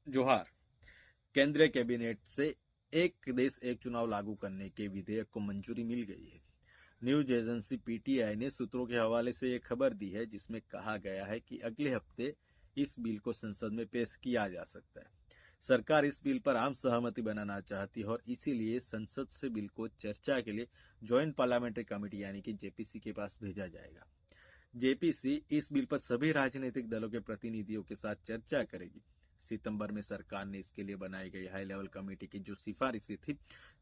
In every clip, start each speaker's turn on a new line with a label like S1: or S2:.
S1: जोहार। केंद्रीय कैबिनेट से एक देश एक चुनाव लागू करने के विधेयक को मंजूरी मिल गई है। न्यूज एजेंसी पीटीआई ने सूत्रों के हवाले से एक खबर दी है जिसमें कहा गया है कि अगले हफ्ते इस बिल को संसद में पेश किया जा सकता है। सरकार इस बिल पर आम सहमति बनाना चाहती है और इसीलिए संसद से बिल को चर्चा के लिए ज्वाइंट पार्लियामेंट्री कमेटी यानी कि जेपीसी के पास भेजा जाएगा। जेपीसी इस बिल पर सभी राजनीतिक दलों के प्रतिनिधियों के साथ चर्चा करेगी। सितंबर में सरकार ने इसके लिए बनाई गई हाई लेवल कमेटी की जो सिफारिशें थी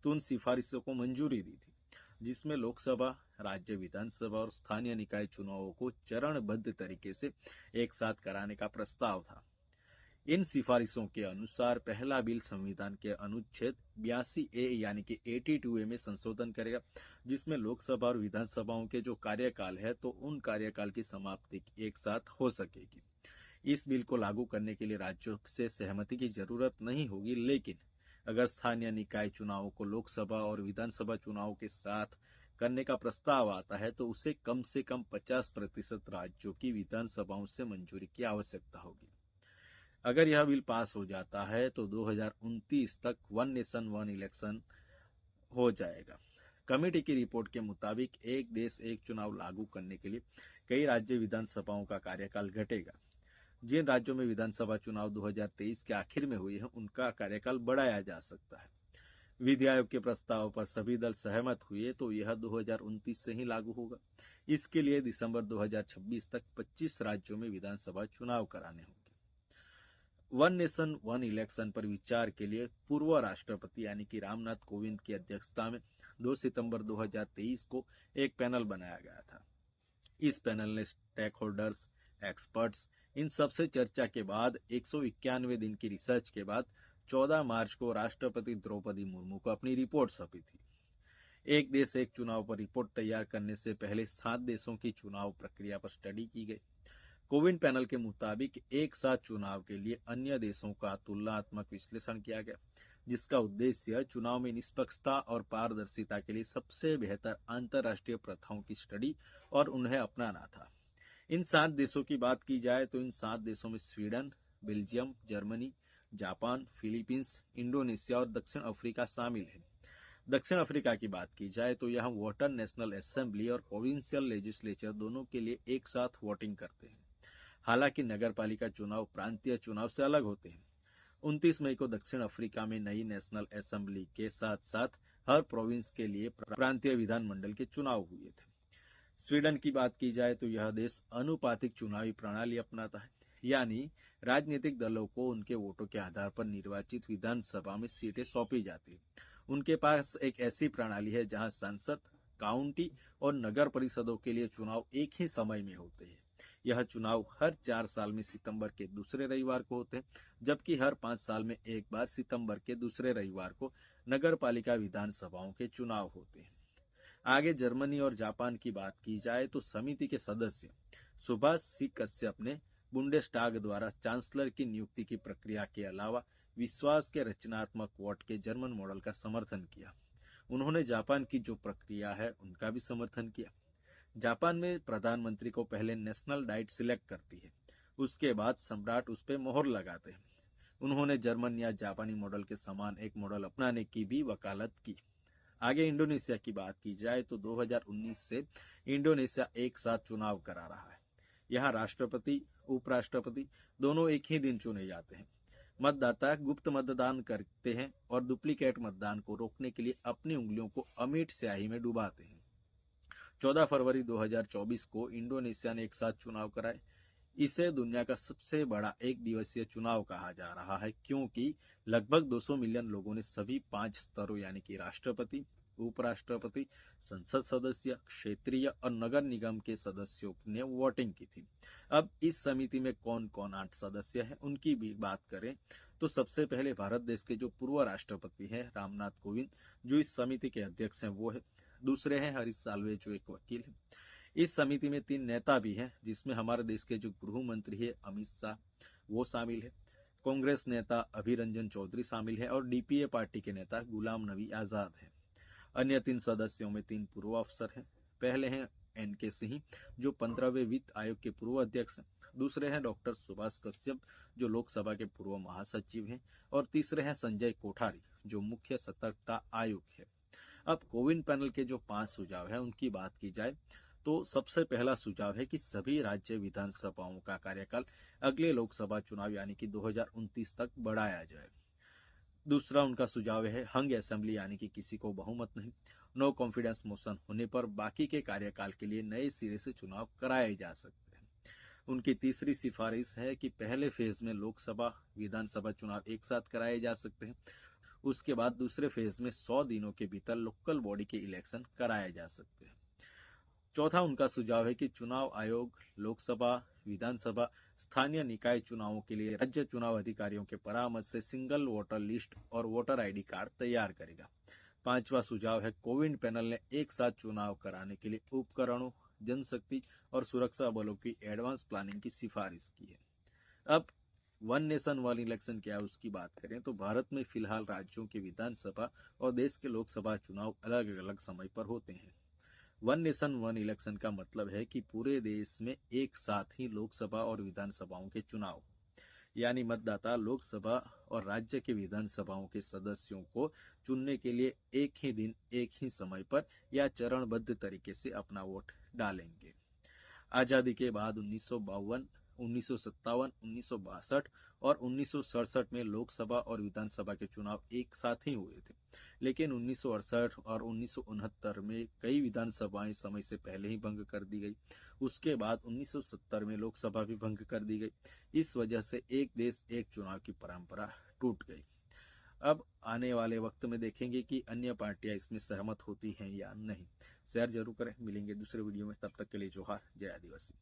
S1: तो उन सिफारिशों को मंजूरी दी थी, जिसमें लोकसभा, राज्य विधानसभा और स्थानीय निकाय चुनावों को चरणबद्ध तरीके से एक साथ कराने का प्रस्ताव था। इन सिफारिशों के अनुसार पहला बिल संविधान के अनुच्छेद 82A यानी कि 82A में संशोधन करेगा, जिसमें लोकसभा और विधानसभाओं के जो कार्यकाल है तो उन कार्यकाल की समाप्ति एक साथ हो सकेगी। इस बिल को लागू करने के लिए राज्यों से सहमति की जरूरत नहीं होगी, लेकिन अगर स्थानीय निकाय चुनावों को लोकसभा और विधानसभा चुनाव के साथ करने का प्रस्ताव आता है तो उसे कम से कम 50% राज्यों की विधानसभाओं से मंजूरी की आवश्यकता होगी। अगर यह बिल पास हो जाता है तो 2029 तक वन नेशन वन इलेक्शन हो जाएगा। कमेटी की रिपोर्ट के मुताबिक एक देश एक चुनाव लागू करने के लिए कई राज्य विधानसभाओं का कार्यकाल घटेगा। जिन राज्यों में विधानसभा चुनाव 2023 के आखिर में हुए हैं उनका कार्यकाल बढ़ाया जा सकता है। विधि आयोग के प्रस्ताव पर सभी दल सहमत हुए तो यह 2029 से ही लागू होगा। इसके लिए दिसंबर 2026 तक 25 राज्यों में विधानसभा चुनाव कराने होंगे। वन नेशन वन इलेक्शन पर विचार के लिए पूर्व राष्ट्रपति यानी कि रामनाथ कोविंद की अध्यक्षता में 2 सितंबर 2023 को एक पैनल बनाया गया था। इस पैनल ने स्टेक होल्डर्स, एक्सपर्ट्स, इन सबसे चर्चा के बाद 191 दिन की रिसर्च के बाद 14 मार्च को राष्ट्रपति द्रौपदी मुर्मू को अपनी रिपोर्ट सौंपी थी। एक देश एक चुनाव पर रिपोर्ट तैयार करने से पहले 7 देशों की चुनाव प्रक्रिया पर स्टडी की गई। कोविंद पैनल के मुताबिक एक साथ चुनाव के लिए अन्य देशों का तुलनात्मक विश्लेषण किया गया, जिसका उद्देश्य चुनाव में निष्पक्षता और पारदर्शिता के लिए सबसे बेहतर अंतर्राष्ट्रीय प्रथाओं की स्टडी और उन्हें अपनाना था। इन 7 देशों की बात की जाए तो इन 7 देशों में Sweden, Belgium, Germany, Japan, Philippines, Indonesia और दक्षिण अफ्रीका शामिल है। दक्षिण अफ्रीका की बात की जाए तो यहाँ वोटर नेशनल असेंबली और प्रोविंशियल लेजिस्लेचर दोनों के लिए एक साथ वोटिंग करते हैं। हालांकि नगरपालिका चुनाव प्रांतीय चुनाव से अलग होते हैं। 29 मई को दक्षिण अफ्रीका में नई नेशनल असेंबली के साथ साथ हर प्रोविंस के लिए प्रांतीय विधानमंडल के चुनाव हुए थे। स्वीडन की बात की जाए तो यह देश अनुपातिक चुनावी प्रणाली अपनाता है, यानी राजनीतिक दलों को उनके वोटों के आधार पर निर्वाचित विधानसभा में सीटें सौंपी जाती है। उनके पास एक ऐसी प्रणाली है जहां सांसद, काउंटी और नगर परिषदों के लिए चुनाव एक ही समय में होते हैं। यह चुनाव हर 4 साल में सितंबर के दूसरे रविवार को होते हैं, जबकि हर 5 साल में एक बार सितंबर के दूसरे रविवार को नगर पालिका विधानसभाओं के चुनाव होते हैं। आगे जर्मनी और जापान की बात की जाए तो समिति के सदस्य सुभाष सी कश्यप ने बुंडेस्टाग द्वारा चांसलर की नियुक्ति की प्रक्रिया के अलावा विश्वास के रचनात्मक वोट के जर्मन मॉडल का समर्थन किया। उन्होंने जापान की जो प्रक्रिया है उनका भी समर्थन किया। जापान में प्रधानमंत्री को पहले नेशनल डाइट सिलेक्ट करती है, उसके बाद सम्राट उस पर मोहर लगाते हैं। उन्होंने जर्मन या जापानी मॉडल के समान एक मॉडल अपनाने की भी वकालत की। आगे इंडोनेशिया की बात की जाए तो 2019 से इंडोनेशिया एक साथ चुनाव करा रहा है। यहाँ राष्ट्रपति, उपराष्ट्रपति दोनों एक ही दिन चुने जाते हैं। मतदाता गुप्त मतदान करते हैं और डुप्लीकेट मतदान को रोकने के लिए अपनी उंगलियों को अमिट स्याही में डुबाते हैं। 14 फरवरी 2024 को इंडोनेशिया ने एक साथ चुनाव कराए। इसे दुनिया का सबसे बड़ा एक दिवसीय चुनाव कहा जा रहा है, क्योंकि लगभग 200 मिलियन लोगों ने सभी 5 स्तरों यानी कि राष्ट्रपति, उपराष्ट्रपति, संसद सदस्य, क्षेत्रीय और नगर निगम के सदस्यों ने वोटिंग की थी। अब इस समिति में कौन कौन 8 सदस्य हैं उनकी भी बात करें तो सबसे पहले भारत देश के जो पूर्व राष्ट्रपति हैं रामनाथ कोविंद, जो इस समिति के अध्यक्ष हैं वो है। दूसरे हैं हरीश साल्वे, जो एक वकील है। इस समिति में 3 नेता भी हैं, जिसमें हमारे देश के जो गृह मंत्री है अमित शाह वो शामिल है, कांग्रेस नेता अभीर रंजन चौधरी शामिल है और डीपीए पार्टी के नेता गुलाम नबी आजाद है। अन्य 3 सदस्यों में 3 पूर्व अफसर हैं। पहले हैं एनके सिंह, जो 15वें वित्त आयोग के पूर्व अध्यक्ष हैं। दूसरे हैं डॉक्टर सुभाष कश्यप, जो लोकसभा के पूर्व महासचिव हैं, और तीसरे हैं संजय कोठारी, जो मुख्य सतर्कता आयुक्त है। अब कोविन पैनल के जो 5 सुझाव हैं उनकी बात की जाए तो सबसे पहला सुझाव है कि सभी राज्य विधानसभाओं का कार्यकाल अगले लोकसभा चुनाव यानी कि 2029 तक बढ़ाया जाए। दूसरा उनका सुझाव है हंग असेंबली यानी कि किसी को बहुमत नहीं। नो कॉन्फिडेंस मोशन होने पर बाकी के कार्यकाल के लिए नए सिरे से चुनाव कराए जा सकते हैं। उनकी तीसरी सिफारिश है कि पहले फेज में लोकसभा विधानसभा चुनाव एक साथ कराए जा सकते हैं। उसके बाद दूसरे फेज में 100 दिनों के भीतर लोकल बॉडी के इलेक्शन कराए जा सकते हैं। चौथा उनका सुझाव है कि चुनाव आयोग लोकसभा, विधानसभा, स्थानीय निकाय चुनावों के लिए राज्य चुनाव अधिकारियों के परामर्श से सिंगल वोटर लिस्ट और वोटर आईडी कार्ड तैयार करेगा। पांचवा सुझाव है कोविन पैनल ने एक साथ चुनाव कराने के लिए उपकरणों, जनशक्ति और सुरक्षा बलों की एडवांस प्लानिंग की सिफारिश की है। अब वन नेशन वन इलेक्शन क्या है उसकी बात करें तो भारत में फिलहाल राज्यों के विधानसभा और देश के लोकसभा चुनाव अलग अलग समय पर होते हैं। वन नेशन वन इलेक्शन का मतलब है कि पूरे देश में एक साथ ही लोकसभा और विधानसभाओं के चुनाव, यानी मतदाता लोकसभा और राज्य के विधानसभाओं के सदस्यों को चुनने के लिए एक ही दिन एक ही समय पर या चरणबद्ध तरीके से अपना वोट डालेंगे। आजादी के बाद 1952, 1957, 1962 और 1967 में लोकसभा और विधानसभा के चुनाव एक साथ ही हुए थे, लेकिन 1968 और 1969 में कई विधानसभाएं समय से पहले ही भंग कर दी गई। उसके बाद 1970 में लोकसभा भी भंग कर दी गई। इस वजह से एक देश एक चुनाव की परंपरा टूट गई। अब आने वाले वक्त में देखेंगे कि अन्य पार्टियां इसमें सहमत होती हैं या नहीं। शेयर जरूर करें। मिलेंगे दूसरे वीडियो में, तब तक के लिए जोहार, जय आदिवासी।